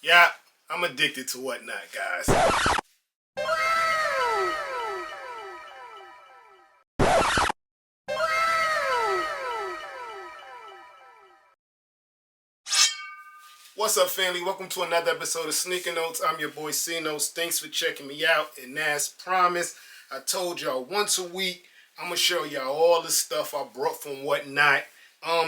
Yeah, I'm addicted to whatnot, guys. What's up, family? Welcome to another episode of Sneaker Notes. I'm your boy C Notes. Thanks for checking me out. And as promised, I told y'all once a week, I'm gonna show y'all all the stuff I brought from Whatnot.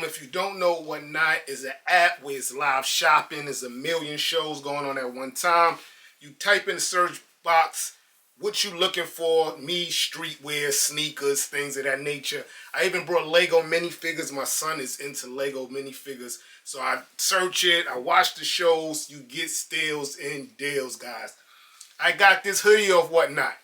If you don't know, Whatnot is an app where it's live shopping. There's a million shows going on at one time. You type in the search box what you looking for, me, streetwear, sneakers, things of that nature. I even brought Lego minifigures. My son is into Lego minifigures. So I search it, I watch the shows, you get steals and deals, guys. I got this hoodie of Whatnot.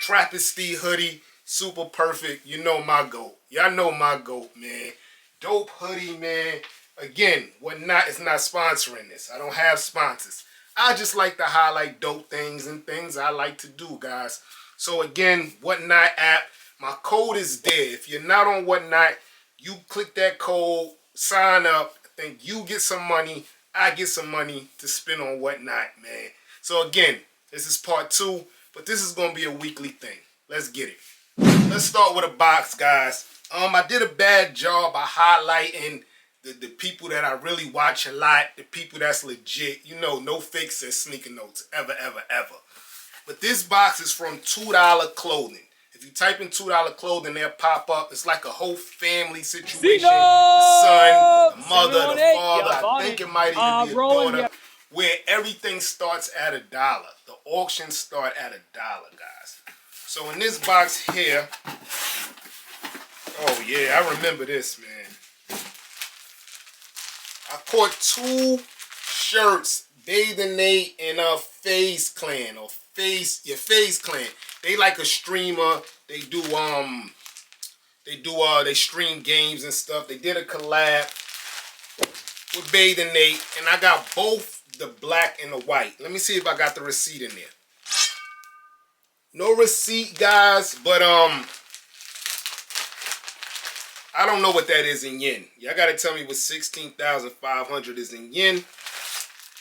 Trappist hoodie, super perfect. You know my goat. Y'all know my goat, man. Dope hoodie, man. Again, Whatnot is not sponsoring this. I don't have sponsors. I just like to highlight dope things and things I like to do, guys. So again, Whatnot app, my code is there. If you're not on Whatnot, you click that code, sign up. I think you get some money, I get some money to spend on Whatnot, man. So again, this is part 2, but this is going to be a weekly thing. Let's get it. Let's start with a box, guys. I did a bad job of highlighting the people that I really watch a lot, the people that's legit. You know, no fakes at Sneaker Notes, ever, ever, ever. But this box is from $2 clothing. If you type in $2 clothing, they'll pop up. It's like a whole family situation. The son, the mother, the father. I think it might even be a daughter. Where everything starts at $1. The auctions start at $1, guys. So in this box here, oh yeah, I remember this, man. I caught 2 shirts, Bathing Nate and FaZe Clan or FaZe Clan. They like a streamer. They stream games and stuff. They did a collab with Bathing Nate, and I got both the black and the white. Let me see if I got the receipt in there. No receipt, guys, but I don't know what that is in yen. Y'all gotta tell me what 16,500 is in yen.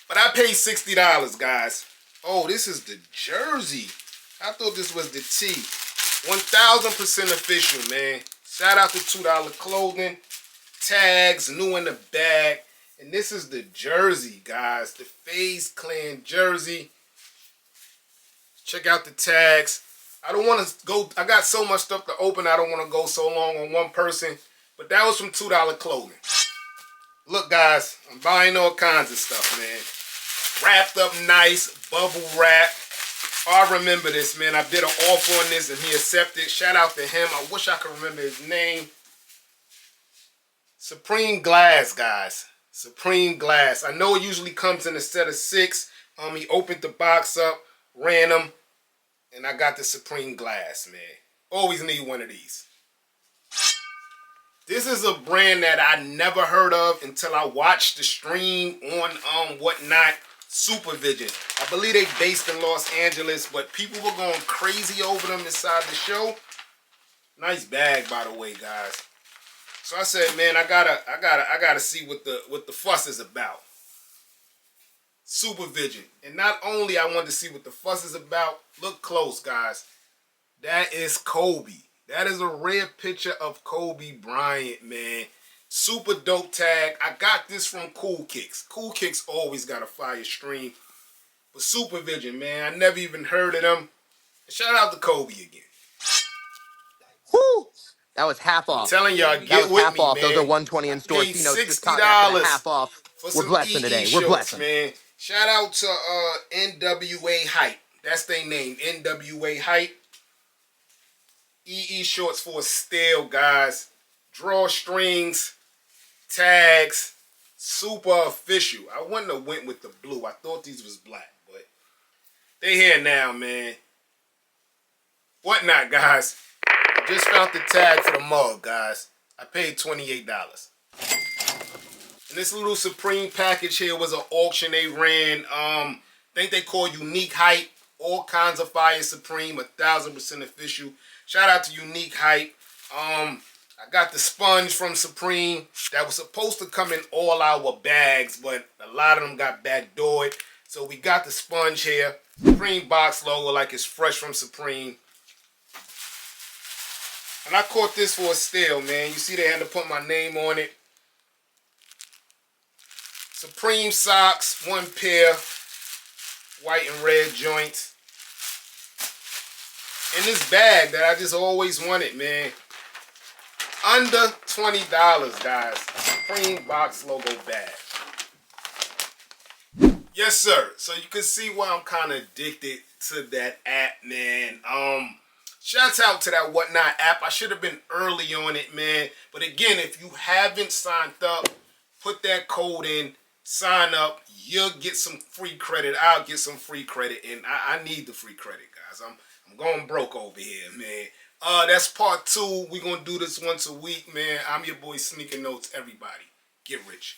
But I paid $60, guys. Oh, this is the jersey. I thought this was the tee. 1000% official, man. Shout out to $2 clothing. Tags, new in the bag. And this is the jersey, guys. The FaZe Clan jersey. Check out the tags. I don't want to go, I got so much stuff to open, I don't want to go so long on one person. But that was from $2 clothing. Look, guys, I'm buying all kinds of stuff, man. Wrapped up nice, bubble wrap. I remember this, man. I did an offer on this and he accepted. Shout out to him. I wish I could remember his name. Supreme Glass, guys. Supreme Glass. I know it usually comes in a set of 6. He opened the box up, ran them, and I got the Supreme Glass, man. Always need one of these. This is a brand that I never heard of until I watched the stream on Whatnot, Supervision. I believe they based in Los Angeles, but people were going crazy over them inside the show. Nice bag, by the way, guys. So I said, man, I gotta see what the fuss is about. Supervision. And not only I wanted to see what the fuss is about, look close, guys. That is Kobe. That is a rare picture of Kobe Bryant, man. Super dope tag. I got this from Cool Kicks. Cool Kicks always got a fire stream. But Supervision, man, I never even heard of them. Shout out to Kobe again. Woo! That was half off. I'm telling y'all, get with half me, off. man. Those are 120 in store. Paid $60 half off. We're blessing today. We're blessing, man. Shout out to NWA Hype. That's their name, NWA Hype. EE shorts for a steal, guys. Drawstrings, tags, super official. I wouldn't have went with the blue. I thought these was black, but they here now, man. Whatnot, guys. I just found the tag for the mug, guys. I paid $28. And this little Supreme package here was an auction they ran. I think they call Unique Hype. All kinds of fire Supreme, 1000% official. Shout out to Unique Hype. I got the sponge from Supreme that was supposed to come in all our bags, but a lot of them got backdoored. So we got the sponge here. Supreme box logo like it's fresh from Supreme. And I caught this for a steal, man. You see they had to put my name on it. Supreme socks, one pair. White and red joints. In this bag that I just always wanted, man. Under $20, guys. Supreme box logo bag. Yes, sir. So you can see why I'm kind of addicted to that app, man. Shouts out to that Whatnot app. I should have been early on it, man. But again, if you haven't signed up, put that code in, sign up. You'll get some free credit. I'll get some free credit, and I need the free credit, guys. I'm going broke over here, man. That's part 2. We're gonna do this once a week, man. I'm your boy Sneaking Notes. Everybody, get rich.